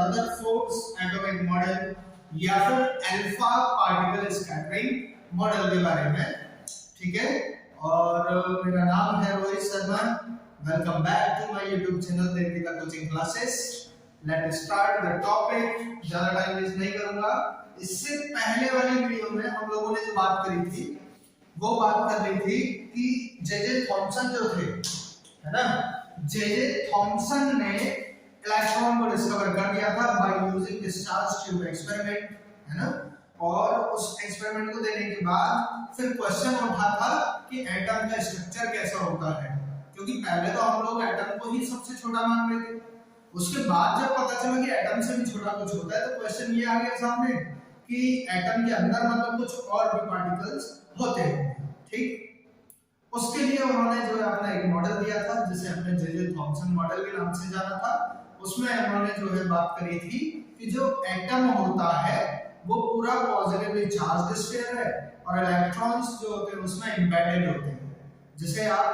Rutherford's atomic model या फिर alpha particle scattering model के बारे में, ठीक है। और मेरा नाम है Rohit Sharma. Welcome back to my YouTube channel Devika coaching classes. Let start the topic. ज्यादा टाइम वेस्ट नहीं करूंगा। इससे पहले वाली वीडियो में हम लोगों ने जो बात करी थी वो बात कर रही थी कि जे थॉमसन जो थे, है ना, जे थॉमसन ने इलेक्ट्रॉन को डिस्कवर कर दिया था by using discharge tube experiment, है ना। और उस एक्सपेरिमेंट को देने के बाद फिर क्वेश्चन उठा था कि एटम का स्ट्रक्चर कैसा होता है, क्योंकि पहले तो हम लोग एटम को ही सबसे छोटा मान रहे थे। उसके बाद जब पता चला कि एटम से भी छोटा कुछ होता है तो क्वेश्चन ये आ गया सामने कि एटम के अंदर मतलब कुछ और भी पार्टिकल्स होते हैं, ठीक। उसके लिए उन्होंने जो है अपना एक मॉडल दिया था जिसे हमने जे थॉमसन मॉडल के नाम से जाना था। उसमें उन्होंने जो है बात करी थी कि जो एटम होता है वो पूरा पॉजिटिवली चार्ज्ड स्फीयर है और इलेक्ट्रॉन्स जो होते हैं उसमें एम्बेडेड होते हैं, जिसे आप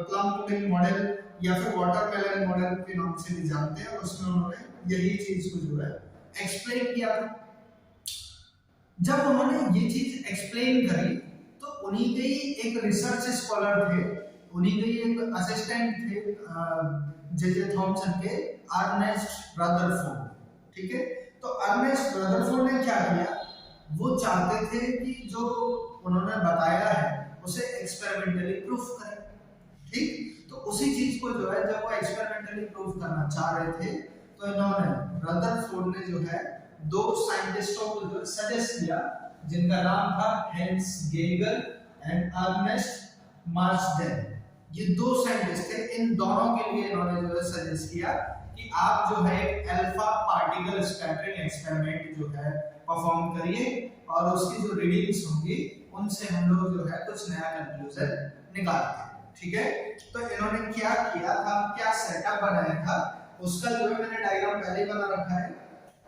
प्लम पुडिंग मॉडल या फिर वाटरमेलन मॉडल के नाम से भी जानते हैं। उसमें उन्होंने यही चीज को जो है एक्सप्लेन किया था। जब उन्होंने ये चीज एक्सप्लेन करी तो उन्हीं के ही एक रिसर्च स्कॉलर थे, उन्हीं के ही एक असिस्टेंट थे जे थॉमसन के, अर्नेस्ट रदरफोर्ड, ठीक है। तो अर्नेस्ट रदरफोर्ड ने क्या किया, वो चाहते थे कि जो उन्होंने बताया है उसे एक्सपेरिमेंटली प्रूफ करें, ठीक। तो उसी चीज को जो है जब वो एक्सपेरिमेंटली प्रूफ करना चाह रहे थे तो इन्होंने रदरफोर्ड ने जो है दो साइंटिस्टों को जो सजेस्ट किया जिनका नाम था Hans Geiger and Ernest Marsden. ये दो साइंटिस्ट थे। इन दोनों के लिए इन्होंने जो है सजेस्ट किया कि आप जो है एक अल्फा पार्टिकल स्कैटरिंग एक्सपेरिमेंट जो है परफॉर्म करिए और उसकी जो रीडिंग्स होंगी उनसे हम लोग जो है कुछ नया कंक्लूजन निकालते हैं, ठीक है। तो इन्होंने क्या किया था, क्या सेटअप बनाया था, उसका जो है मैंने डायग्राम पहले बना रखा है।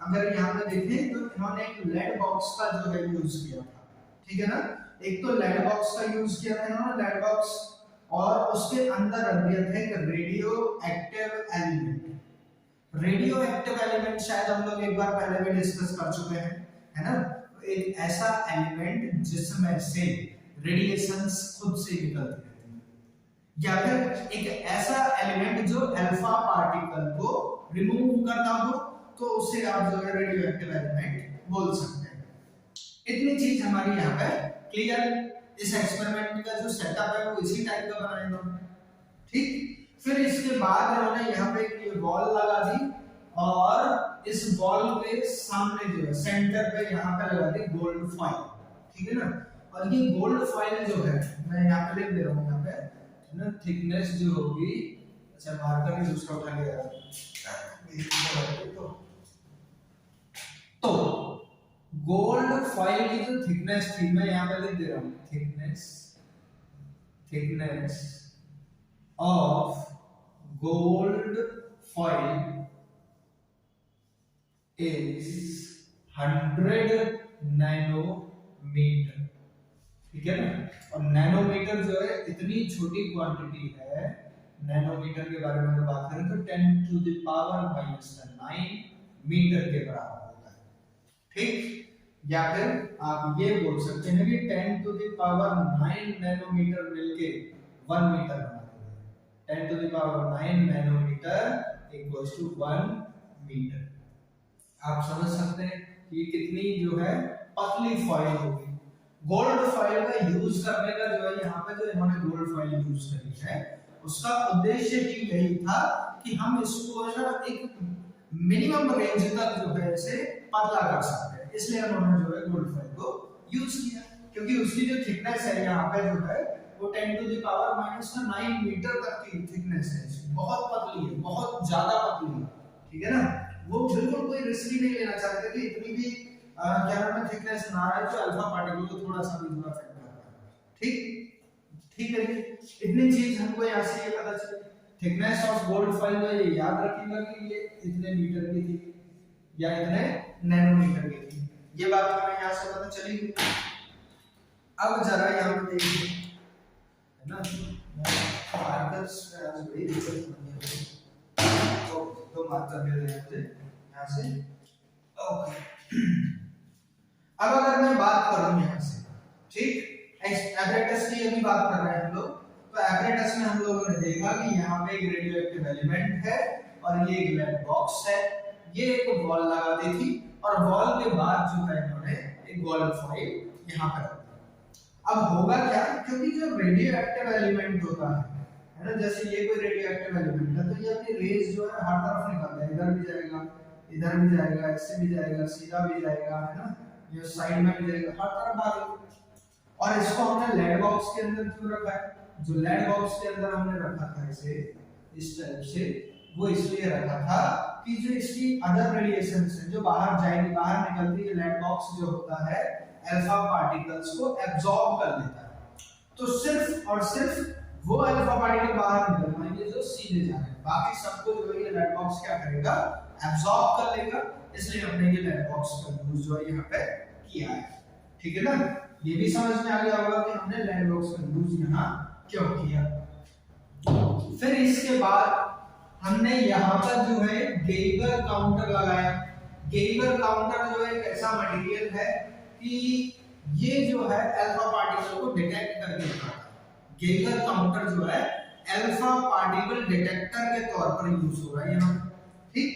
अगर यहाँ पे देखें तो इन्होंने एक लेड बॉक्स का जो है यूज किया था, ठीक है ना। एक तो लेड बॉक्स का यूज किया था इन्होंने, लेड बॉक्स, और उसके अंदर रख दिया था एक radio active element. Radio active element शायद हम लोग एक बार पहले भी डिस्कस कर चुके हैं, है ना। एक ऐसा एलिमेंट जिसमें से रेडिएशंस खुद से निकलती रहती हैं, या फिर एक ऐसा एलिमेंट जो अल्फा पार्टिकल को रिमूव करता हो तो उसे आप जो है रेडियो एक्टिव एलिमेंट बोल सकते हैं। इतनी चीज हमारी यहाँ पे क्लियर। इस एक्सपेरिमेंट का जो सेटअप है वो इसी टाइप का बनाया इन्होंने, ठीक। फिर इसके बाद इन्होंने यहाँ पे एक बॉल लगा दी और इस बॉल के सामने जो है सेंटर पे यहाँ पे लगा दी गोल्ड फॉइल, ठीक है ना। और ये गोल्ड फॉइल जो है मैं यहाँ पे लिख दे रहा हूँ, यहाँ पे है ना, थिकनेस जो होगी, अच्छा मार्कर भी दूसरा उठा लिया तो गोल्ड फॉइल की जो थिकनेस थी मैं यहाँ पे लिख दे रहा हूँ, thickness of gold foil is 100 nanometer, ठीक है ना। और नैनोमीटर जो है इतनी छोटी क्वांटिटी है, नैनोमीटर के बारे में बात करें तो 10 टू द पावर -9 मीटर के बराबर होता है, ठीक। या फिर आप ये बोल सकते हैं कि 10 टू द पावर 9 नैनोमीटर मिलके 1 मीटर बनाते हैं। 10 to the power 9 nanometer equals to 1 meter. आप समझ सकते हैं कि ये कितनी जो है पतली फॉइल होगी। गोल्ड फॉइल का यूज करने का जो है यहाँ पे जो इन्होंने गोल्ड फॉइल यूज करी है उसका उद्देश्य ही यही था कि हम इसको ना एक मिनिमम रेंज तक जो है इसे पतला कर सकते हैं, इसलिए उन्होंने जो है गोल्ड फॉइल को यूज किया, क्योंकि उसकी जो थिकनेस है यहाँ पे जो है वो 10 टू द पावर -9 मीटर तक की थिकनेस है। बहुत पतली है, बहुत ज्यादा पतली है, ठीक है ना। वो बिल्कुल कोई रिस्क ही नहीं लेना चाहते कि इतनी भी क्या नाम है थिकनेस ना रहे जो अल्फा पार्टिकल को थोड़ा सा भी दूर अफेक्ट कर रहा है, ठीक है जी। इतनी चीज हमको यहाँ से ये पता चली। थिकनेस ऑफ गोल्ड फॉइल को ये याद रखिएगा कि ये इतने मीटर की थी या इतने नैनोमीटर की थी, ये बात हमें यहाँ से पता चली। अब जरा यहाँ पे देखिए, है ना, मार्कर्स आज बड़ी दिक्कत बनी है तो मार्कर दे रहे हैं यहाँ से। ओके, अब अगर मैं बात करूं यहाँ से, ठीक, एपरेटस की अभी बात कर रहे हैं हम लोग, तो एपरेटस में हम लोगों ने देखा कि यहाँ पे एक रेडियो एक्टिव एलिमेंट है और ये एक लेड बॉक्स है, ये एक वॉल लगा दी थी और वॉल के बाद जो है इन्होंने एक गोल्ड फॉइल यहाँ पर रख दिया। अब होगा क्या, क्योंकि जो रेडियो एक्टिव एलिमेंट होता है ना, जैसे ये कोई रेडियो एक्टिव एलिमेंट है तो ये अपनी रेज जो है हर तरफ निकलता है, इधर भी जाएगा, इधर भी जाएगा, इससे भी जाएगा, सीधा भी जाएगा, है ना, ये साइड में भी जाएगा, हर तरफ भागेगा। और इसको हमने लेड बॉक्स के अंदर क्यों रखा है, जो लेड बॉक्स के अंदर हमने रखा था इसे इस टाइप से, वो इसलिए रखा था कि जो इसकी अदर रेडिएशन से जो बाहर जाएगी, बाहर निकलती है, लेड बॉक्स जो होता है अल्फा पार्टिकल्स को एब्जॉर्ब कर लेता है। तो सिर्फ और सिर्फ वो अल्फा पार्टिकल बाहर निकल पाएंगे जो सीधे जा रहे हैं, बाकी सबको जो है ये लेड बॉक्स क्या करेगा, एब्जॉर्ब कर लेगा। इसलिए हमने ये लेड बॉक्स का यूज जो है यहाँ पे किया है, ठीक है ना। ये भी समझ में आ गया होगा कि हमने लेड बॉक्स का यूज यहाँ क्यों किया। फिर इसके बाद हमने यहाँ पर जो है गेगर काउंटर लगाया। गेगर काउंटर जो है एक ऐसा मटेरियल है कि ये जो है अल्फा पार्टिकल को डिटेक्ट करके दिखाता है। गेगर काउंटर जो है अल्फा पार्टिकल डिटेक्टर के तौर पर यूज हो रहा है यहाँ, ठीक।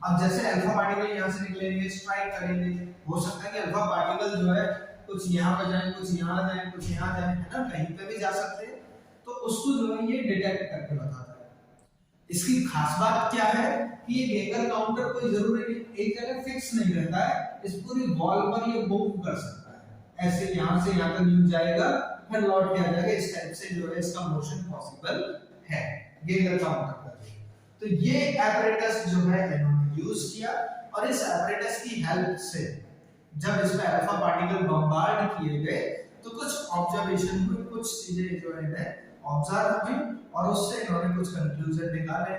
अब जैसे अल्फा पार्टिकल यहाँ से निकलेंगे, स्ट्राइक करेंगे, हो सकता है कि अल्फा पार्टिकल जो है कुछ यहाँ पे जाए, कुछ यहाँ जाए, कुछ यहाँ जाए, है ना, कहीं पे भी जा सकते हैं, तो उसको जो है ये डिटेक्ट करके बताता है। इसकी खास बात क्या है कि ये गेगर काउंटर कोई जरूरी नहीं एक जगह फिक्स नहीं रहता है, इस पूरी वॉल पर ये मूव कर सकता है, ऐसे यहाँ से यहाँ तक न्यूज जाएगा, फिर लौट के आ जाएगा, इस टाइप से जो है इसका मोशन पॉसिबल है गेगर काउंटर का। तो ये एपरेटस जो है इन्होंने यूज किया और इस एपरेटस की हेल्प से जब इसमें अल्फा पार्टिकल बम्बार्ड किए गए तो कुछ ऑब्जर्वेशन हुए, कुछ चीजें जो है ऑब्जर्व हुई और उससे इन्होंने कुछ कंक्लूजन निकाले,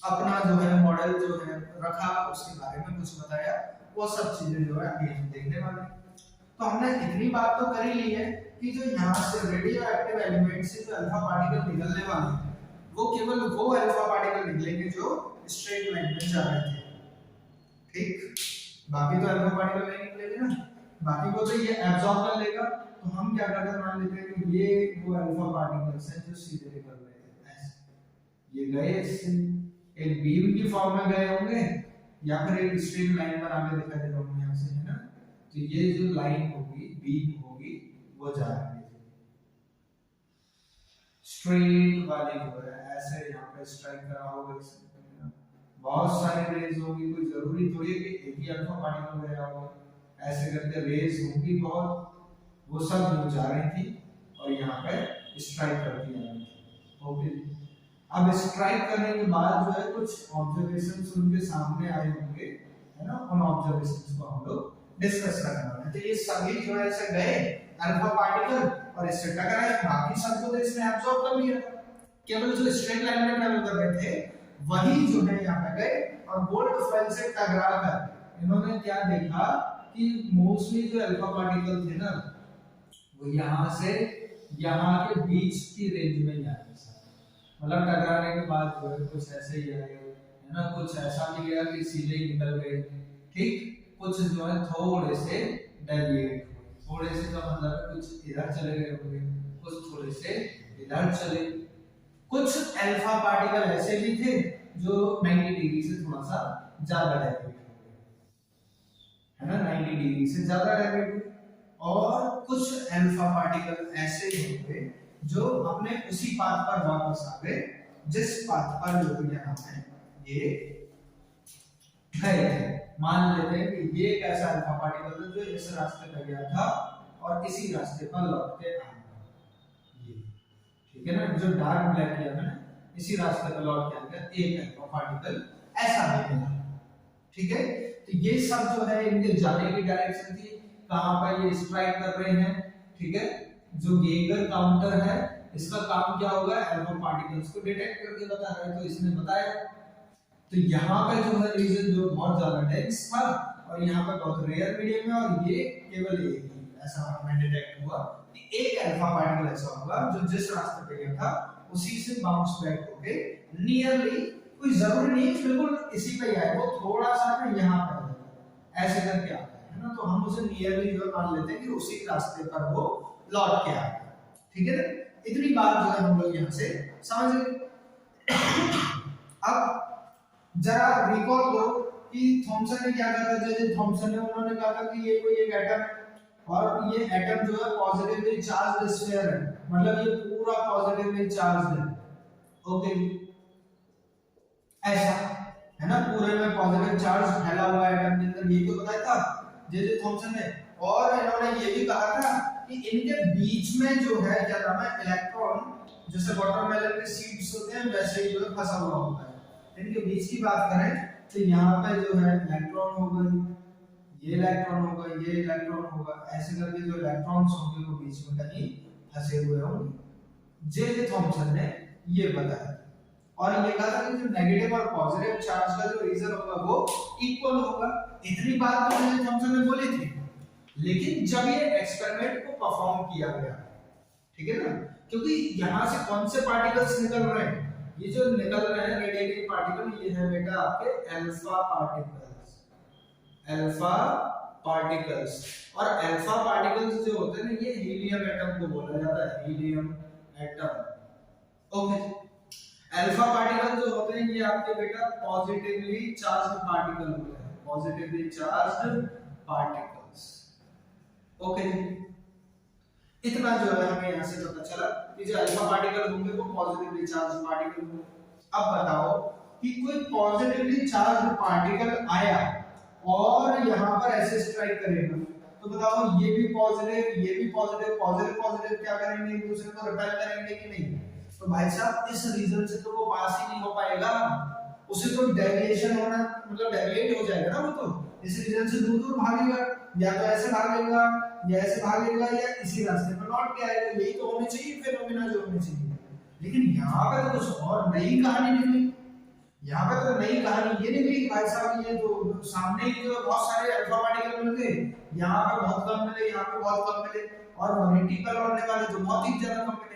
अपना जो है मॉडल जो है रखा, उसके बारे में कुछ बताया, वो सब चीजें जो है अभी हम देखने वाले हैं। तो हमने इतनी बात तो कर ही ली है कि जो यहाँ से रेडियो एक्टिव एलिमेंट से जो अल्फा पार्टिकल निकलने वाले हैं वो केवल वो अल्फा पार्टिकल निकलेंगे जो स्ट्रेट लाइन में जा रहे थे, ठीक। बाकी तो अल्फा पार्टिकल नहीं निकलेंगे ना, बाकी को तो ये एब्जॉर्ब कर लेगा। तो हम क्या करते हैं, मान लेते हैं कि ये वो अल्फा पार्टिकल्स हैं जो सीधे निकल रहे हैं, ऐसे ये गए इससे एक बीम की फॉर्म में गए होंगे या फिर एक स्ट्रेट लाइन बना के दिखा दे रहा हूं यहां से, है ना। तो ये जो लाइन होगी, बीम होगी, वो जा रही है स्ट्रेट वाली जो है, ऐसे यहाँ पे स्ट्राइक करा होगा इससे, बहुत सारी रेज होगी, कोई जरूरी थोड़ी है कि एक ही अल्फा पार्टिकल गया होगा, ऐसे करके रेज होगी बहुत, वो सब जो जा रही थी और यहाँ पे स्ट्राइक करती आ रही थी, ओके। अब स्ट्राइक करने के बाद जो है कुछ ऑब्जर्वेशंस उनके सामने आए होंगे, है ना, उन ऑब्जर्वेशंस को हम लोग डिस्कस करने वाले हैं। तो ये सभी जो है ऐसे गए अल्फा पार्टिकल और इससे टकराए, बाकी सबको तो इसने एब्जॉर्ब कर लिया, केवल जो स्ट्रेट लाइन में ट्रैवल कर रहे थे वही जो है यहाँ पे गए और गोल्ड फॉइल से टकरा कर इन्होंने क्या देखा कि मोस्टली जो अल्फा पार्टिकल थे ना वो यहाँ से यहाँ के बीच की रेंज में जा रहे थे, मतलब टकराने के बाद जो है कुछ ऐसे ही आए, है ना, कुछ ऐसा भी गया कि सीधे ही निकल गए, ठीक। कुछ जो है थोड़े से डेविएट, थोड़े से का मतलब कुछ इधर चले गए होंगे, कुछ थोड़े से इधर चले, कुछ अल्फा पार्टिकल ऐसे भी थे जो 90 डिग्री से थोड़ा सा ज्यादा डेविएट हो गए, है ना, 90 डिग्री से ज्यादा डेविएट हुए, और कुछ अल्फा पार्टिकल ऐसे होंगे जो अपने उसी पाथ पर वापस आ गए जिस पाथ पर जो यहाँ है ये गए थे। मान लेते हैं कि ये एक ऐसा अल्फा पार्टिकल था जो इस रास्ते पर गया था और इसी रास्ते पर लौट के आएगा, ये ठीक है ना, जो डार्क ब्लैक किया था इसी रास्ते पर लौट के आएगा एक अल्फा पार्टिकल ऐसा निकला, ठीक है। तो ये सब जो है इनके जाने की डायरेक्शन थी, कहां पर ये स्ट्राइक कर रहे हैं, ठीक है। जो गेगर काउंटर है इसका काम क्या होगा, अल्फा पार्टिकल्स को डिटेक्ट करके बता रहा है, तो इसने बताया। तो यहाँ पे जो है रीजन जो बहुत ज्यादा डेंस था और यहाँ पे बहुत रेयर मीडियम है और ये केवल एक ही ऐसा हमें डिटेक्ट हुआ कि एक अल्फा पार्टिकल ऐसा होगा जो जिस रास्ते पे गया था उसी से बाउंस बैक होके नियरली कोई जरूरी नहीं बिल्कुल इसी पे ही आए, वो थोड़ा सा ना यहाँ पे आ जाएगा, ऐसे करके आता है ना, तो हम उसे नियरली जो मान लेते हैं कि उसी रास्ते पर वो लौट के आता है, ठीक है ना। इतनी बात जो है हम लोग यहाँ से समझ गए। अब जरा रिकॉल करो कि थॉमसन ने क्या कहा था, जैसे थॉमसन ने उन्होंने कहा था कि ये कोई एक एटम है और ये एटम जो है पॉजिटिवली चार्ज्ड स्फीयर है, मतलब ये पूरा पॉजिटिवली चार्ज्ड है, ओके ऐसा है ना, पूरे में पॉजिटिव चार्ज फैला हुआ है एटम के अंदर, ये तो बताया था जे थॉमसन ने। और इन्होंने ये भी कहा था कि इनके बीच में जो है क्या नाम है इलेक्ट्रॉन, जैसे वाटरमेलन के सीड्स होते हैं वैसे ही जो है फंसा हुआ होता है, इनके बीच की बात करें तो यहाँ पे जो है इलेक्ट्रॉन होगा, ये इलेक्ट्रॉन होगा, ये इलेक्ट्रॉन होगा, ऐसे करके जो इलेक्ट्रॉन्स होंगे वो बीच में कहीं फंसे हुए होंगे, जे थॉमसन ने ये बताया। और ये कहा था कि जो नेगेटिव और पॉजिटिव चार्ज का जो रीजन होगा वो इक्वल होगा। इतनी बात तो जे थॉमसन ने बोली थी, लेकिन जब ये एक्सपेरिमेंट को परफॉर्म किया गया, ठीक है ना, क्योंकि यहाँ से कौन से पार्टिकल्स निकल रहे हैं, ये जो निकल रहे हैं रेडिएटिंग पार्टिकल, ये है बेटा आपके अल्फा पार्टिकल्स, अल्फा पार्टिकल्स। और अल्फा पार्टिकल्स जो होते हैं ना, ये हीलियम एटम को बोला जाता है, helium atom, okay. Alpha particle जो होते हैं ये आपके बेटा पॉजिटिवली चार्ज्ड पार्टिकल होते हैं, पॉजिटिवली चार्ज्ड पार्टिकल्स, ओके। इतना जो है हमें यहाँ से पता चला कि जो अल्फा पार्टिकल होंगे वो पॉजिटिवली चार्ज्ड पार्टिकल होंगे। अब बताओ कि कोई पॉजिटिवली चार्ज्ड पार्टिकल आया और यहाँ पर ऐसे स्ट्राइक करेगा, तो बताओ ये भी पॉजिटिव, ये भी पॉजिटिव, पॉजिटिव पॉजिटिव क्या करेंगे, एक दूसरे को रिपेल करेंगे कि नहीं? तो भाई साहब इस रीजन से तो वो पास ही नहीं हो पाएगा, उसे तो डेविएशन होना, मतलब डेविएट हो जाएगा ना वो, तो इस रीजन से दूर दूर भागेगा, या तो ऐसे भागेगा या ऐसे भागेगा या इसी रास्ते पर लौट के आएगा, यही तो होने चाहिए फिनोमेना जो होने चाहिए। लेकिन यहाँ पे तो कुछ और नई कहानी निकली, यहाँ पे तो नई कहानी ये निकली कि भाई साहब ये तो सामने ही जो बहुत सारे अल्फा पार्टिकल मिल गए, यहाँ पे बहुत कम मिले, यहाँ पे बहुत कम मिले, और 180 पर लौटने वाले तो बहुत ही ज्यादा कम मिले,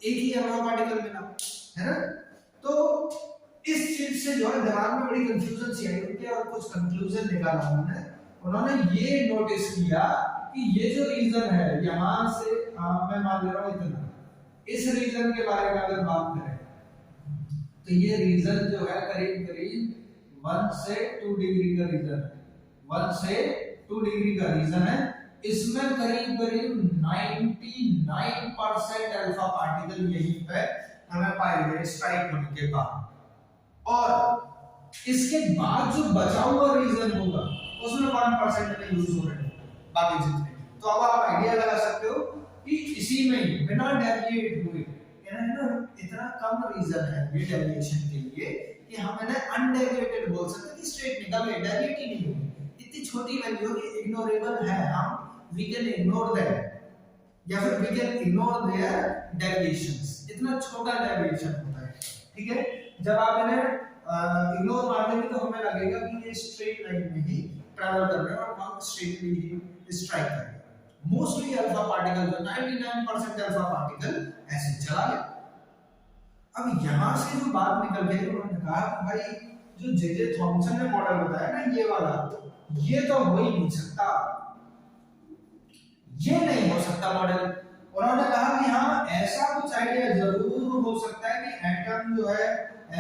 एक ही अल्फा पार्टिकल मिला, है ना। तो इस चीज से जो है दिमाग में बड़ी कंफ्यूजन सी आई उनके, और कुछ कंक्लूजन निकाला उन्होंने ये नोटिस किया कि ये जो रीजन है यहाँ से मैं मान ले रहा हूँ इतना, इस रीजन के बारे में अगर बात करें तो ये रीजन जो है करीब करीब 1 से 2 डिग्री का रीजन है, 1 से 2 डिग्री का रीजन है। इसमें करीब करीब 99% अल्फा पार्टिकल यहीं पे हमें पाए गए स्ट्राइक होने के बाद, और इसके बाद जो बचा हुआ रीजन होगा उसमें 1% में यूज हो रहे हैं बाकी जितने। तो अब आप आइडिया लगा सकते हो कि इसी में ही बिना डेविएट हुए इतना कम रीजन है ये डेविएशन के लिए कि हम इन्हें अनडेविएटेड बोल सकते हैं कि स्ट्रेट निकल गए, डेविएट ही नहीं होगी। इतनी छोटी वैल्यू कि इग्नोरेबल है, हम we can ignore them या फिर we can ignore their deviations, इतना छोटा डेविएशन होता है, ठीक है। जब आप इन्हें इग्नोर मार देंगे तो हमें लगेगा कि ये स्ट्रेट लाइन में ही ट्रैवल कर रहे हैं और हम स्ट्रेटली ही स्ट्राइक करेंगे। मोस्टली अल्फा पार्टिकल जो 99% अल्फा पार्टिकल ऐसे चला गया। अब यहां से जो बात निकल गई, उन्होंने कहा कि भाई जो जे थॉमसन ने मॉडल बताया ना ये वाला, ये तो हो ही नहीं सकता, ये नहीं हो सकता मॉडल। उन्होंने कहा कि हाँ ऐसा कुछ आइडिया जरूर हो सकता है कि एटम जो है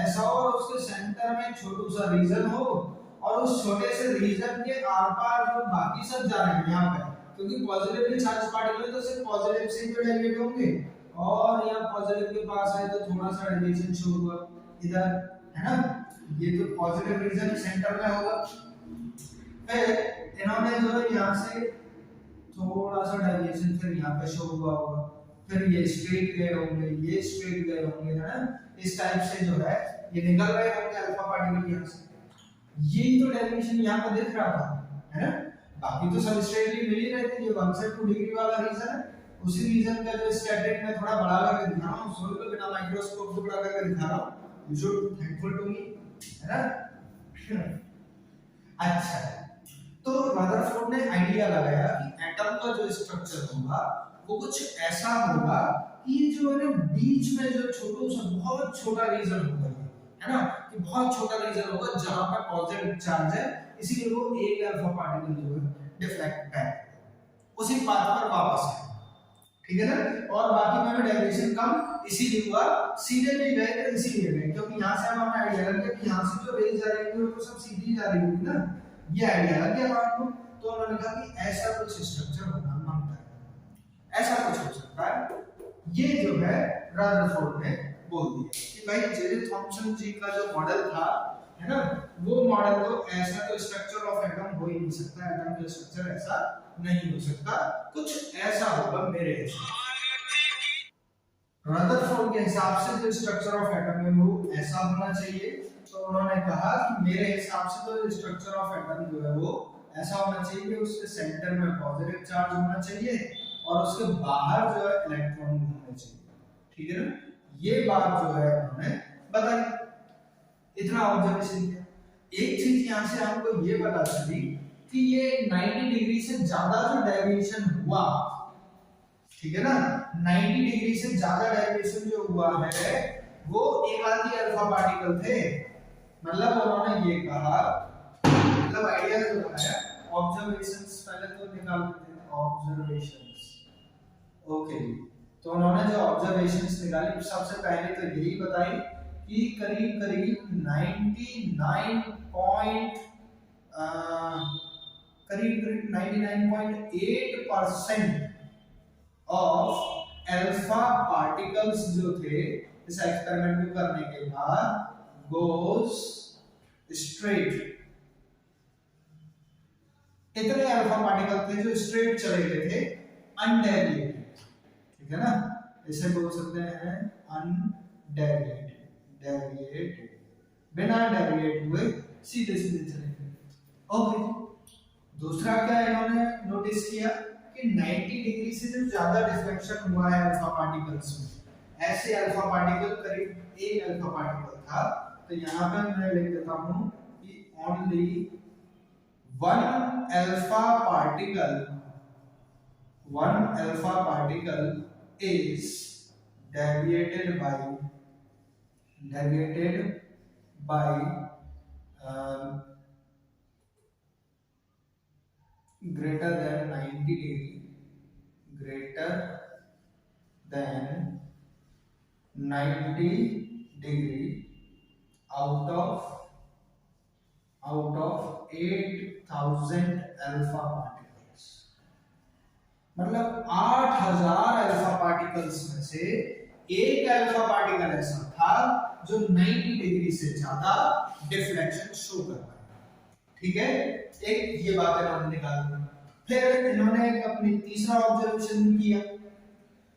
ऐसा हो और उसके सेंटर में छोटा सा रीजन हो, और उस छोटे से रीजन के आर पार जो बाकी सब जा रहे हैं यहाँ पे, क्योंकि पॉजिटिवली चार्ज पार्टिकल तो सिर्फ पॉजिटिव से ही डेविएट होंगे, और यहाँ पॉजिटिव के पास है तो थोड़ा सा डेविएशन शो हुआ इधर, है ना, ये तो पॉजिटिव रीजन सेंटर में होगा। फिर इन्होंने जो है यहाँ से थोड़ा सा डेविएशन फिर यहाँ पे शो हुआ होगा, फिर ये स्ट्रेट गए होंगे, ये स्ट्रेट गए होंगे, है ना, इस टाइप से जो है ये निकल रहे होंगे अल्फा पार्टिकल यहाँ से। यही तो डेविएशन यहाँ पे दिख रहा था, है ना, बाकी तो सब स्ट्रेटली मिल ही रहे थे। ये 1 से 2 डिग्री वाला रीजन है, उसी रीजन का जो स्कैटरिंग में थोड़ा बड़ा करके दिखा रहा हूँ, सोल को बिना माइक्रोस्कोप से बड़ा करके दिखा रहा हूँ, you should thankful to me, है ना। अच्छा, तो रदरफोर्ड ने आइडिया लगाया कि एटम का जो स्ट्रक्चर होगा वो कुछ ऐसा होगा कि जो है ना बीच में जो छोटा सा बहुत छोटा रीजन होगा, है ना, कि बहुत छोटा रीजन होगा जहां पर पॉजिटिव चार्ज है, इसीलिए वो एक अल्फा पार्टिकल जो है डिफ्लेक्ट बैक उसी पाथ पर वापस है, ठीक है ना। और बाकी में भी डेविएशन कम इसीलिए हुआ, सीधे नहीं गए तो इसीलिए गए क्योंकि यहाँ से हमें आइडिया लग गया कि यहाँ से जो रेज जा रही है वो सब सीधी जा रही होगी ना, ये आइडिया लग गया आपको। तो उन्होंने कहा कि ऐसा कुछ स्ट्रक्चर होना मांगता है, ऐसा कुछ हो सकता है। ये जो है रदरफोर्ड ने बोल दिया कि भाई जे थॉमसन जी का जो मॉडल था, है ना, वो मॉडल तो ऐसा तो स्ट्रक्चर ऑफ एटम हो ही नहीं सकता, एटम का स्ट्रक्चर ऐसा नहीं हो सकता, कुछ ऐसा होगा मेरे हिसाब से। रदरफोर्ड के हिसाब से जो स्ट्रक्चर ऑफ एटम है वो ऐसा होना चाहिए। तो उन्होंने कहा कि मेरे हिसाब से तो स्ट्रक्चर ऑफ एटम जो है वो ऐसा होना चाहिए कि उसके सेंटर में पॉजिटिव चार्ज होना चाहिए और उसके बाहर जो है इलेक्ट्रॉन घूमने चाहिए, ठीक है ना। ये बात जो है उन्होंने बताई, इतना ऑब्जर्वेशन किया। एक चीज यहां से हमको ये पता चली कि ये 90 डिग्री से ज्यादा जो डेविएशन हुआ, ठीक है ना, 90 डिग्री से ज्यादा डेविएशन जो हुआ है वो एक आधी अल्फा पार्टिकल थे। मतलब उन्होंने ये कहा, मतलब आइडिया जो बनाया, ऑब्जर्वेशंस पहले तो निकाल देते हैं, ऑब्जर्वेशंस, ओके। तो उन्होंने जो ऑब्जर्वेशंस निकाली सबसे पहले तो यही बताई कि करीब करीब 99.8% ऑफ अल्फा पार्टिकल्स जो थे इस एक्सपेरिमेंट को करने के बाद गोस स्ट्रेट, इतने अल्फा पार्टिकल थे जो स्ट्रेट चले गए थे अनडेविएटेड, ठीक है ना, इसे बोल सकते हैं अनडेविएटेड, डेविएटेड, बिना डेविएट हुए सीधे सीधे चले गए, ओके। दूसरा क्या इन्होंने नोटिस किया कि 90 डिग्री से जो ज्यादा डिफ्लेक्शन हुआ है अल्फा पार्टिकल्स में, ऐसे अल्फा पार्टिकल करीब एक अल्फा पार्टिकल था, तो यहाँ पे मैं लिख देता हूँ कि only one alpha particle is deviated by greater than 90 degree, greater than 90 degree out of 8000 alpha particles, मतलब 8000 अल्फा पार्टिकल्स में से एक अल्फा पार्टिकल ऐसा था जो 90 डिग्री से ज्यादा डिफ्लेक्शन शो कर रहा है, ठीक है। एक ये बात इन्होंने निकाल दी। फिर इन्होंने एक अपनी तीसरा ऑब्जर्वेशन किया।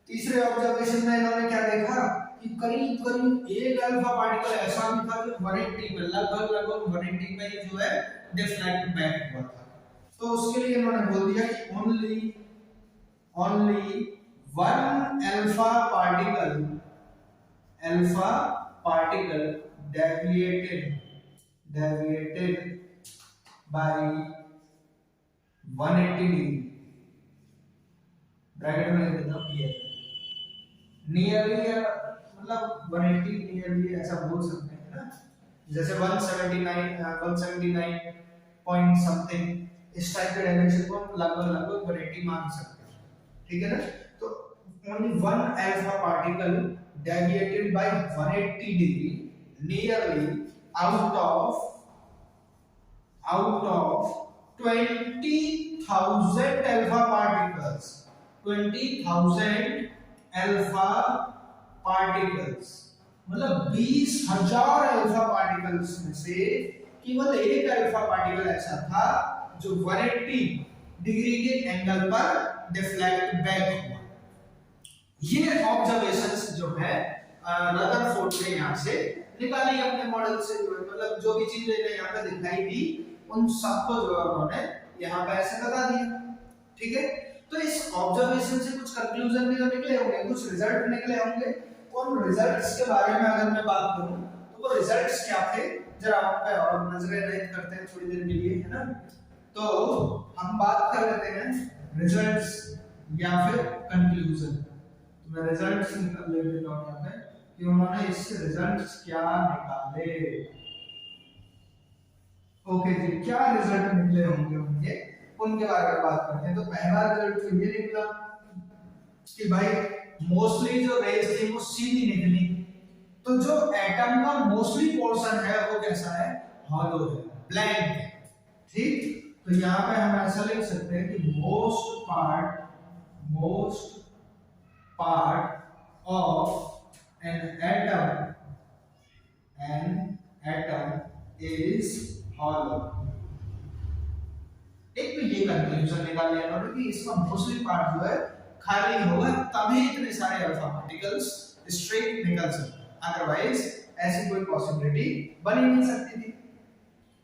तीसरे ऑब्जर्वेशन में इन्होंने क्या देखा कि करीब करीब एक अल्फा पार्टिकल ऐसा भी था जो 180 में लगभग 180 में ही जो है डिफ्लेक्ट बैक हुआ था। तो उसके लिए इन्होंने बोल दिया कि only one alpha particle deviated by 180 degree, bracket में लिख देता हूं नियरली, मतलब 180 नियरली ऐसा बोल सकते हैं ना, जैसे 179 पॉइंट समथिंग इस टाइप के डायमेंशन को लगभग 180 मान सकते हैं, ठीक है ना। तो only one alpha particle deviated by 180 degree nearly out of 20,000 alpha particles, 20,000 alpha particles, मतलब 20,000 अल्फा पार्टिकल्स में से केवल एक अल्फा पार्टिकल ऐसा था जो 180 डिग्री के एंगल पर डिफ्लेक्ट बैक हुआ। ये ऑब्जर्वेशंस जो है रदरफोर्ड ने यहां से निकाली अपने मॉडल से, जो मतलब जो भी चीजें यहाँ पे दिखाई दी उन सबको जो है उन्होंने यहाँ पे ऐसे बता दिया, ठीक है। तो इस ऑब्जर्वेशन से कुछ कंक्लूजन भी तो निकले होंगे, कुछ रिजल्ट निकले होंगे। उन रिजल्ट्स के बारे में अगर मैं बात करूं तो वो रिजल्ट्स क्या थे जरा आप पे और नजरें रख करते हैं थोड़ी देर के लिए, है ना। तो हम बात कर लेते हैं रिजल्ट्स या फिर कंक्लूजन। तो मैं रिजल्ट्स निकाल ले लेता हूं यहाँ पे। कि उन्होंने इससे रिजल्ट्स क्या निकाले। ओके जी, क्या रिजल्ट निकले होंगे उनके, उनके बारे में बात करते हैं। तो पहला रिजल्ट तो ये निकला कि भाई मोस्टली जो रेज थी वो सीधी निकली। तो जो एटम का मोस्टली पोर्शन है वो कैसा है, हॉलो है, ब्लैंक है। ठीक, तो यहाँ पे हम ऐसा लिख सकते हैं कि most part of an atom is hollow. एक तो ये कंक्लूजन निकाल लिया उन्होंने कि इसका मोस्टली पार्ट जो है खाली होगा, तभी इतने सारे अल्फा पार्टिकल्स स्ट्रेट निकल सकते हैं, अदरवाइज ऐसी कोई पॉसिबिलिटी बन ही नहीं सकती थी।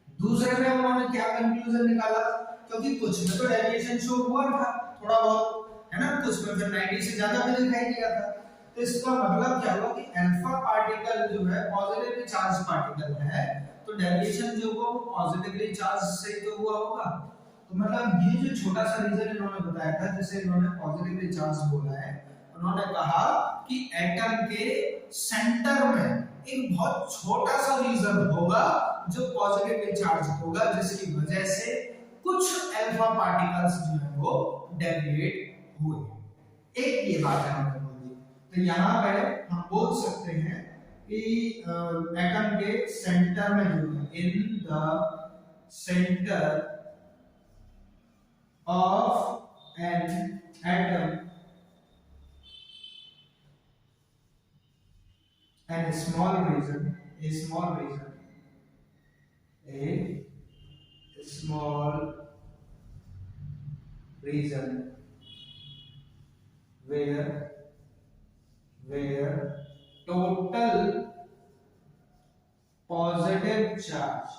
दूसरे में उन्होंने क्या कंक्लूजन निकाला, क्योंकि कुछ में तो डेविएशन शो हुआ था थोड़ा बहुत, है ना, कुछ में फिर 90 से ज्यादा भी दिखाई दिया था। तो इसका मतलब क्या हुआ कि अल्फा पार्टिकल जो है पॉजिटिवली चार्ज पार्टिकल है, तो डेविएशन जो हुआ वो पॉजिटिवली चार्ज से तो हुआ होगा। तो मतलब ये जो छोटा सा रीजन इन्होंने बताया था, जिसे इन्होंने पॉजिटिवली चार्ज बोला है, उन्होंने कहा कि एटम के सेंटर में एक बहुत छोटा सा रीजन होगा जो पॉजिटिवली चार्ज होगा, जिसकी वजह से कुछ अल्फा पार्टिकल्स जो है वो डेविएट हुए। एक ये बात है हमने बोली। तो यहाँ पे हम बोल सकते हैं कि एटम के सेंटर में जो है, in the centre of an atom and a small region where total positive charge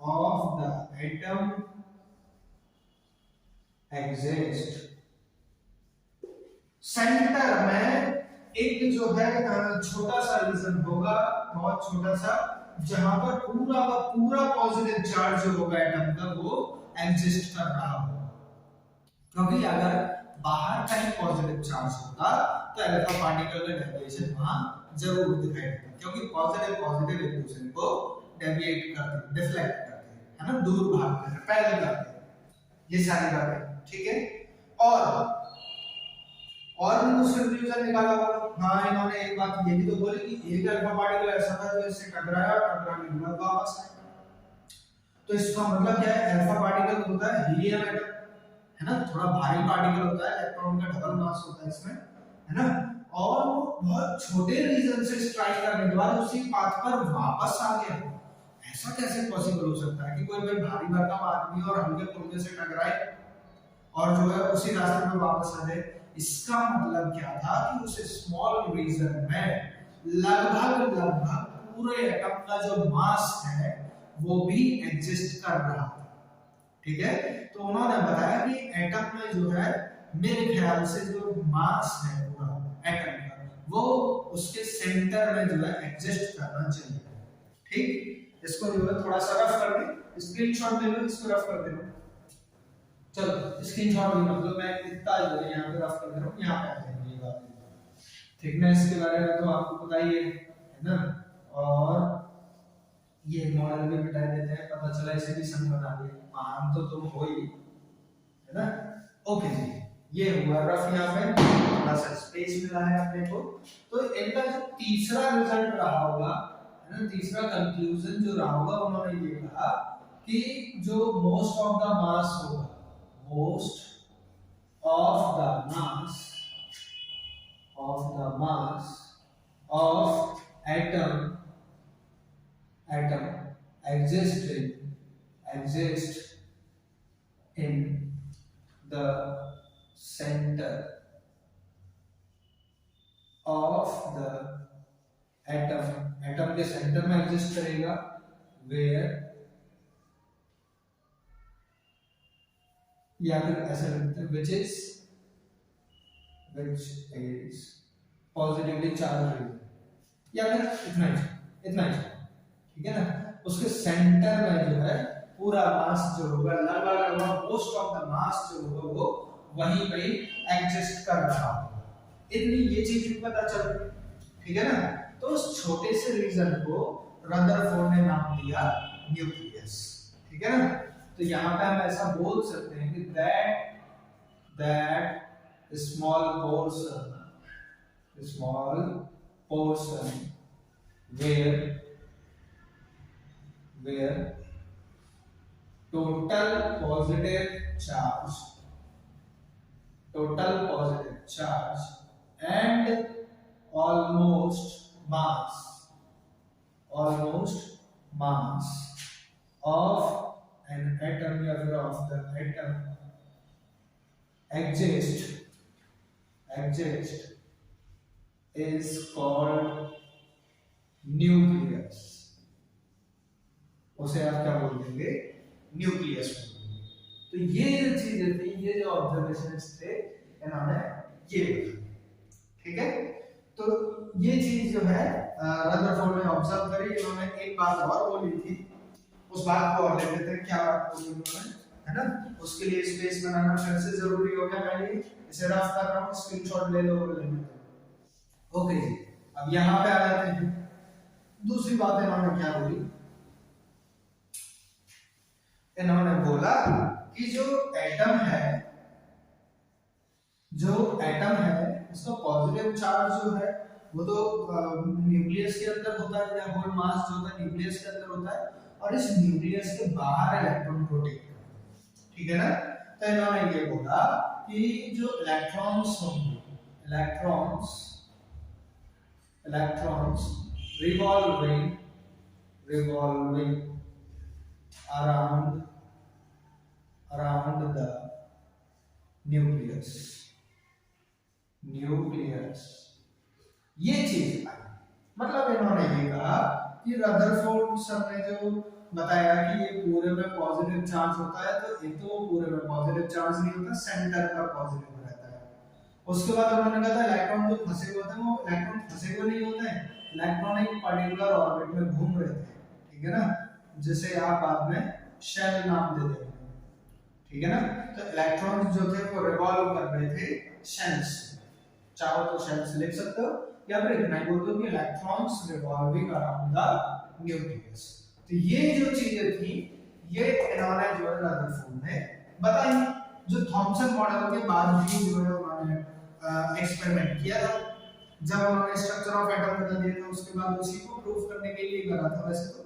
of the atom exists। Centre में एक जो है छोटा सा रीजन होगा, बहुत छोटा सा, जहां पर पूरा का पूरा पॉजिटिव चार्ज जो होगा एटम का वो एग्जिस्ट कर रहा होगा। क्योंकि अगर बाहर कहीं पॉजिटिव चार्ज होता तो अल्फा पार्टिकल का डेविएशन वहां जरूर दिखाई देता, क्योंकि पॉजिटिव एक दूसरे को डेविएट करते हैं, डिफ्लेक्ट करते हैं, है ना, दूर भागते हैं, पैरेलल करते हैं, ये सारी बातें। ठीक है, और भी कुछ कंक्लूजन निकाला होगा। हाँ, इन्होंने एक बात ये भी तो बोली कि एक अल्फा पार्टिकल ऐसा था जो इससे टकराया, टकराने के बाद वापस आया। तो इसका मतलब क्या है, अल्फा पार्टिकल होता है हीलियम एटम, है ना, थोड़ा भारी पार्टिकल होता है, इलेक्ट्रॉन का डबल मास होता है इसमें, है ना, और बहुत छोटे रीजन से स्ट्राइक करने के बाद उसी पाथ पर वापस आ गया। ऐसा कैसे पॉसिबल हो सकता है कि कोई भारी भरकम आदमी और हल्के फुल्के से टकराए और जो है उसी रास्ते में वापस आ जाए? इसका मतलब क्या था कि उस स्मॉल रीजन में लगभग पूरे एटम का जो मास है वो भी एग्जिस्ट कर रहा था। ठीक है, तो उन्होंने बताया कि एटम में जो है मेरे ख्याल से जो मास है पूरा एटम का वो उसके सेंटर में जो है एग्जिस्ट करना चाहिए। ठीक, इसको जो है थोड़ा सा रफ कर दे, स्क्रीनशॉट ले लो, इसको रफ कर दे। चलो स्क्रीनशॉट भी मतलब मैं इतना जो है यहाँ पे रफ कर दे रहा हूँ, यहाँ पे आ जाएंगे ये बात। थिकनेस के बारे में तो आपको पता ही है ना, और ये मॉडल भी मिटा देते हैं, पता चला इसे भी संग बना दिया, मान तो तुम हो ही, है ना। ओके जी, ये हुआ रफ, यहाँ पे थोड़ा सा स्पेस मिला है अपने को। तो इनका जो तीसरा रिजल्ट रहा होगा, है ना, तीसरा कंक्लूजन जो रहा होगा, उन्होंने ये कहा कि जो मोस्ट ऑफ द मास होगा, most of the mass of atom exist in the center of the atom के सेंटर में एग्जिस्ट करेगा, where या फिर ऐसा लिखते हैं which is positively charged region, या फिर इतना ही, ठीक है ना। उसके सेंटर में जो है पूरा मास जो होगा, लगभग मोस्ट ऑफ द मास जो होगा वो वहीं पे एग्जिस्ट कर रहा होगा। इतनी ये चीज भी पता चल रही, ठीक है ना। तो उस छोटे से रीजन को रदरफोर्ड ने नाम दिया न्यूक्लियस, ठीक है ना। तो यहाँ पे हम ऐसा बोल सकते हैं कि that small portion where total positive charge and almost mass of an atom या फिर of the atom exist is called nucleus। उसे आप क्या बोल देंगे? न्यूक्लियस। तो ये जो चीजें थी, ये जो ऑब्जर्वेशंस थे, इन्होंने ये बताया, ठीक है। तो ये चीज जो है रदरफोर्ड ने ऑब्जर्व करी। इन्होंने एक बात और बोली थी, उस बात को और ले लेते हैं। क्या बात बोली उन्होंने, है ना। उसके लिए स्पेस बनाना फिर से जरूरी हो गया। मैं इसे रफ कर रहा हूँ, स्क्रीनशॉट ले लो। ओके जी, अब यहाँ पे आ जाते हैं। दूसरी बात इन्होंने क्या बोली, इन्होंने बोला कि जो एटम है उसका पॉजिटिव चार्ज जो है वो तो न्यूक्लियस के अंदर होता है, या होल मास जो होता है न्यूक्लियस के अंदर होता है, और इस न्यूक्लियस के बाहर इलेक्ट्रॉन रोटेट करता है, ठीक है ना। तो इन्होंने ये बोला कि जो इलेक्ट्रॉन्स होंगे, electrons revolving around the nucleus ये चीज आई। मतलब इन्होंने ये कहा कि रदरफोर्ड सर ने जो बताया कि ये पूरे में पॉजिटिव चार्ज होता है, तो ये तो पूरे में पॉजिटिव चार्ज नहीं होता, सेंटर पर पॉजिटिव रहता है। उसके बाद उन्होंने कहा था इलेक्ट्रॉन जो फंसे हुए थे वो इलेक्ट्रॉन फंसे हुए नहीं होते हैं, इलेक्ट्रॉन एक पर्टिकुलर ऑर्बिट में घूम रहे थे, ठीक है ना, जिसे आप बाद में शेल नाम दे देंगे, ठीक है ना। तो इलेक्ट्रॉन्स जो थे वो रिवॉल्व कर रहे थे शेल्स, चाहो तो शेल्स लिख सकते हो, या फिर इतना बोल दो कि electrons revolving around the nucleus. तो ये जो चीजें थी ये इन्होंने जो है रदरफोर्ड ने बताई, जो थॉमसन मॉडल के बाद भी जो है उन्होंने एक्सपेरिमेंट किया था। जब उन्होंने स्ट्रक्चर ऑफ एटम बता दिया था, उसके बाद उसी को प्रूव करने के लिए करा था वैसे तो,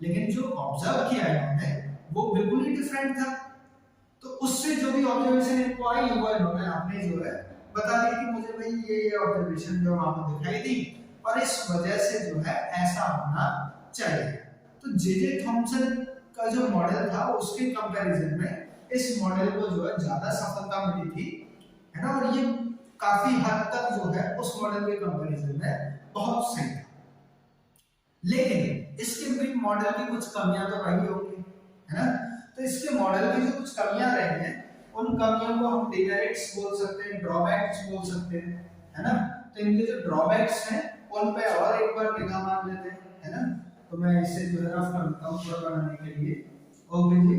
लेकिन जो ऑब्जर्व किया इन्होंने वो बिल्कुल ही डिफरेंट था। तो उससे जो भी ऑब्जर्वेशन इनको आई वो इन्होंने आपने जो है बता दी कि मुझे भाई ये ऑब्जर्वेशन जो वहां पर दिखाई दी और इस वजह से जो है ऐसा होना चाहिए। तो जे थॉमसन का जो मॉडल था उसके कंपैरिजन में इस मॉडल को जो है ज्यादा सफलता मिली थी, है ना। और ये काफी हद तक जो है उस मॉडल के कंपैरिजन में बहुत सही था। लेकिन इसके भी मॉडल की कुछ कमियां तो रही होंगी, है ना। तो इसके मॉडल की जो कुछ कमियां रही हैं, उन कमियों को हम डिमेरिट्स बोल सकते हैं, ड्रॉबैक्स बोल सकते हैं, है ना। तो इनके जो ड्रॉबैक्स हैं उन पे और एक बार निगाह मार लेते हैं, है ना। तो मैं इसे जो है रफ करता हूं थोड़ा बनाने के लिए। ओके जी,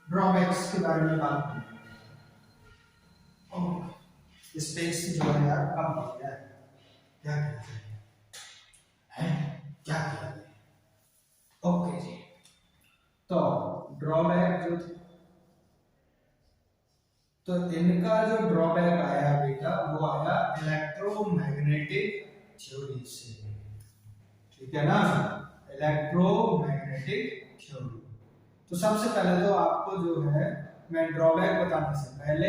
ड्रॉबैक्स के बारे में बात करें। स्पेस जो है यार कम हो गया है, क्या किया जाए, क्या किया जाए। ओके जी, तो ड्रॉबैक जो तो इनका जो ड्रॉबैक आया बेटा वो आया इलेक्ट्रोमैग्नेटिक थ्योरी से, ठीक है ना, इलेक्ट्रोमैग्नेटिक थ्योरी। तो सबसे पहले तो आपको जो है मैं ड्रॉबैक बताने से पहले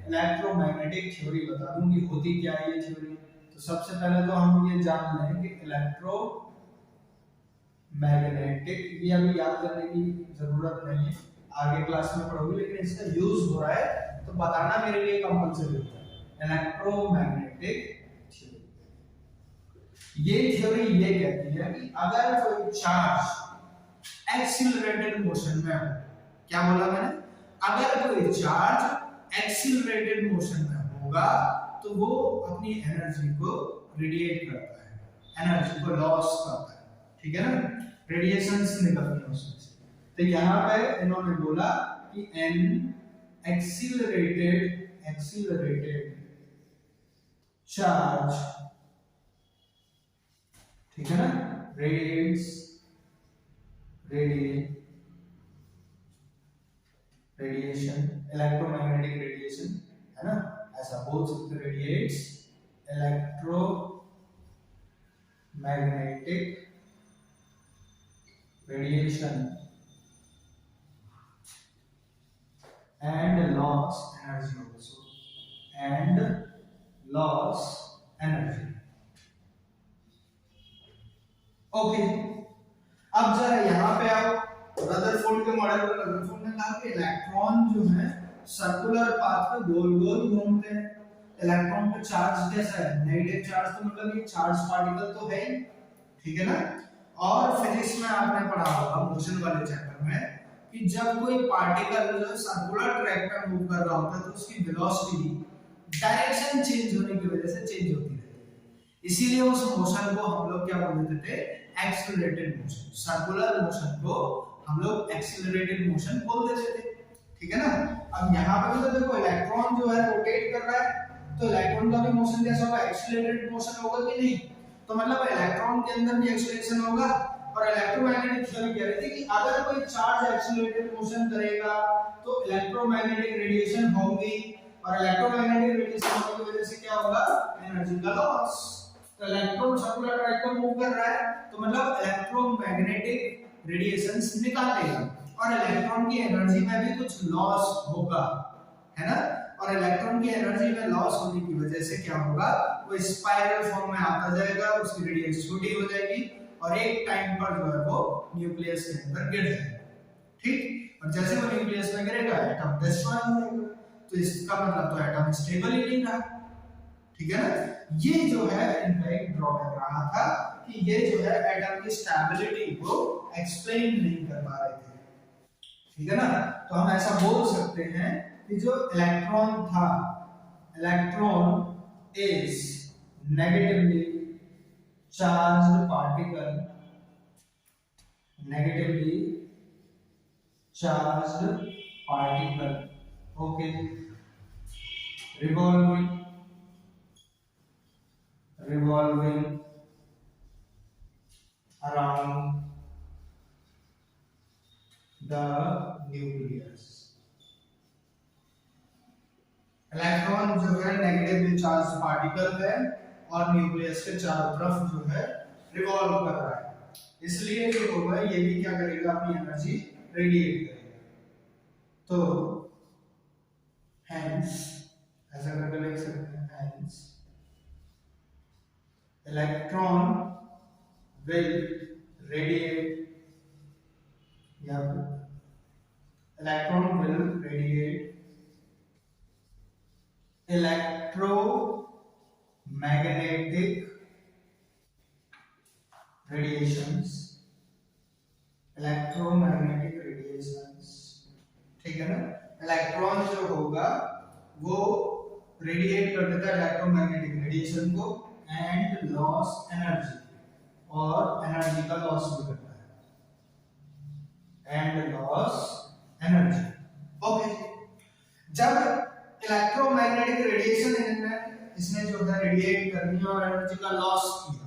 इलेक्ट्रोमैग्नेटिक थ्योरी बता दूं कि होती क्या है ये थ्योरी। तो सबसे पहले तो हम ये जान लें कि इलेक्ट्रोमैग्नेटिक, ये अभी याद करने की जरूरत नहीं है, आगे क्लास में पढ़ोगे, लेकिन इसका यूज हो रहा है तो बताना मेरे लिए कंपलसरी होता है। इलेक्ट्रोमैग्नेटिक थ्योरी, ये थ्योरी ये कहती है कि अगर कोई चार्ज एक्सीलरेटेड मोशन में हो, क्या बोला मैंने, अगर कोई चार्ज एक्सीलरेटेड मोशन में होगा तो वो अपनी एनर्जी को रेडिएट करता है, एनर्जी को लॉस करता है, ठीक है ना, रेडिएशंस निकलती हैं उसमें से। तो यहाँ पे इन्होंने बोला कि n एक्सीलरेटेड चार्ज, ठीक है ना, रेडिएशन, इलेक्ट्रोमैग्नेटिक रेडिएशन, है ना, ऐसा बोल सकते, radiates electromagnetic radiation and loss energy also, and loss energy. Okay, अब जरा यहाँ पे आओ, रदरफोर्ड के मॉडल में रदरफोर्ड ने कहा कि इलेक्ट्रॉन जो है सर्कुलर पाथ पे गोल गोल घूमते हैं। इलेक्ट्रॉन का चार्ज कैसा है, नेगेटिव चार्ज, तो मतलब ये चार्ज पार्टिकल तो है, ठीक है ना। और फिजिक्स में आपने पढ़ा होगा मोशन वाले चैप्टर में कि जब कोई पार्टिकल जो सर्कुलर ट्रैक पे मूव कर रहा होता है तो उसकी वेलोसिटी डायरेक्शन चेंज होने की वजह से चेंज होती रहती है, इसीलिए उस मोशन को हम लोग क्या बोल देते थे, एक्सीलरेटेड मोशन। सर्कुलर मोशन को हम लोग एक्सीलरेटेड मोशन बोल देते थे, ठीक है ना। अब यहाँ पे तो देखो इलेक्ट्रॉन जो है रोटेट कर रहा है, तो इलेक्ट्रॉन का भी मोशन कैसा होगा, एक्सीलरेटेड मोशन होगा कि नहीं, तो मतलब इलेक्ट्रॉन के अंदर भी एक्सीलरेशन होगा। और इलेक्ट्रोमैग्नेटिक थ्योरी कह रही थी कि अगर कोई चार्ज एक्सीलरेटेड मोशन करेगा तो इलेक्ट्रोमैग्नेटिक रेडिएशन होगी, और इलेक्ट्रोमैग्नेटिक रेडिएशन होने की वजह से क्या होगा, एनर्जी का लॉस। तो इलेक्ट्रॉन सर्कुलर ट्रैक पर मूव कर रहा है तो मतलब इलेक्ट्रोमैग्नेटिक रेडिएशंस निकालेगा, और इलेक्ट्रॉन की एनर्जी में भी कुछ लॉस होगा, है ना। और इलेक्ट्रॉन की एनर्जी में लॉस होने की वजह से क्या होगा, वो स्पाइरल फॉर्म में आता जाएगा, उसकी रेडियस छोटी हो जाएगी और एक टाइम पर जो है वो न्यूक्लियस के अंदर गिर जाएगा, ठीक। और जैसे वो न्यूक्लियस में गिरेगा एटम डिस्ट्रॉय हो जाएगा, तो इसका मतलब तो एटम स्टेबल ही नहीं रहा, ठीक है ना। ये जो है इनका एक ड्रॉबैक रहा था कि ये जो है एटम की स्टेबिलिटी को एक्सप्लेन नहीं कर पा रहे थे, ठीक है ना। तो हम ऐसा बोल सकते हैं कि जो इलेक्ट्रॉन था, electron is negatively charged particle, negatively charged particle, okay, revolving around the nucleus। Electron जो है नेगेटिवली चार्ज पार्टिकल है और न्यूक्लियस के चारों तरफ जो है रिवॉल्व कर रहा है, इसलिए जो होगा ये भी क्या करेगा, अपनी एनर्जी रेडिएट करेगा। तो हेंस ऐसा करके लिख सकते हैं, हेंस इलेक्ट्रॉन विल रेडिएट, या electron will radiate electromagnetic radiations, ठीक है ना। इलेक्ट्रॉन जो होगा वो रेडिएट कर देता है इलेक्ट्रोमैग्नेटिक रेडिएशन को, एंड लॉस एनर्जी, और एनर्जी का लॉस भी करता है, एंड लॉस एनर्जी, ओके। जब इलेक्ट्रोमैग्नेटिक रेडिएशन इसने जो है रेडिएट करनी और एनर्जी का लॉस किया,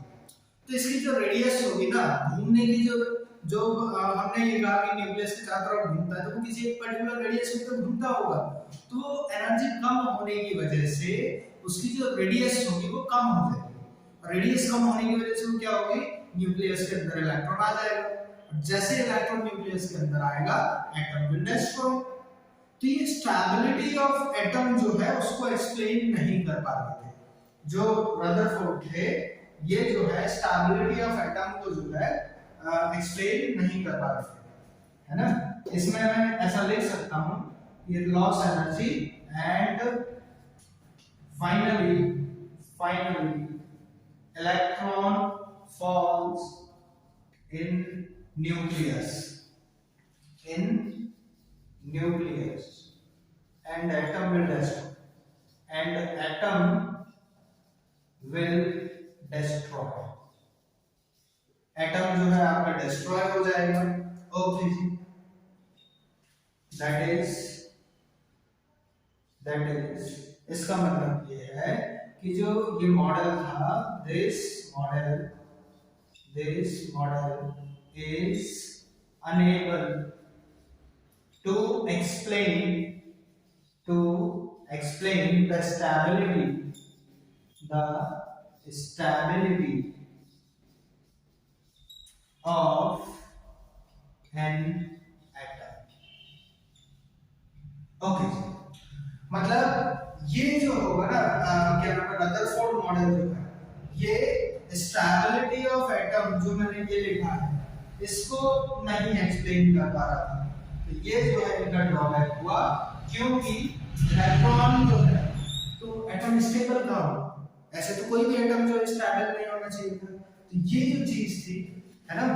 तो इसकी जो रेडियस होगी ना, घूमने की जो हमने ये कहा कि न्यूक्लियस के चारों तरफ घूमता है, तो वो किसी एक पर्टिकुलर रेडियस में तो घूमता होगा, तो एनर्जी कम होने की वजह से उसकी जो रेडियस होगी वो कम हो जाएगी, और रेडियस कम होने की वजह से वो क्या होगी, न्यूक्लियस के अंदर इलेक्ट्रॉन आ जाएगा, और जैसे इलेक्ट्रॉन न्यूक्लियस के अंदर आएगा एटम विल डिस्ट्रॉय। तो ये स्टेबिलिटी ऑफ एटम जो है उसको एक्सप्लेन नहीं कर पा रहे थे जो रदरफोर्ड थे, ये जो है स्टेबिलिटी ऑफ एटम को जो है एक्सप्लेन नहीं कर पा रहे थे, है ना। इसमें मैं ऐसा लिख सकता हूं, ये loss energy and finally electron falls in nucleus and atom will destroy, atom जो है आपका डिस्ट्रॉय हो जाएगा, ओके जी। दैट इज दैट इज, इसका मतलब ये है कि जो ये मॉडल था, this model is unable to explain the stability of an atom. Okay, मतलब ये जो होगा ना, क्या नाम है, रदरफोर्ड मॉडल जो है, ये स्टेबिलिटी ऑफ एटम जो मैंने ये लिखा है, इसको नहीं एक्सप्लेन कर पा रहा था। तो ये जो है इनका ड्रॉबैक हुआ, क्योंकि इलेक्ट्रॉन जो है, तो एटम स्टेबल कहाँ हो, ऐसे तो कोई भी एटम जो स्टेबल नहीं होना चाहिए था। तो ये जो चीज थी, है ना,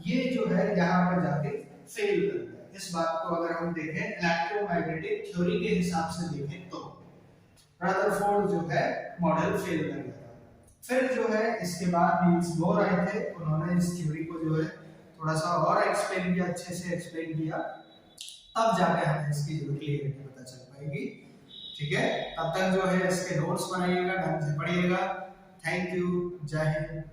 ये जो है यहाँ पर जाके फेल कर गया। इस बात को अगर हम देखें इलेक्ट्रोमैग्नेटिक थ्योरी के हिसाब से देखें तो रदरफोर्ड जो है मॉडल फेल कर गया था। फिर जो है इसके बाद नील्स बोर आए थे, उन्होंने इस थ्योरी को जो है थोड़ा सा और एक्सप्लेन किया, अच्छे से एक्सप्लेन किया, तब जाके हमें इसकी जो क्लियरिटी पता चल पाएगी। ठीक है, तब तक जो है इसके नोट्स बनाइएगा, ढंग से पढ़िएगा। थैंक यू, जय हिंद।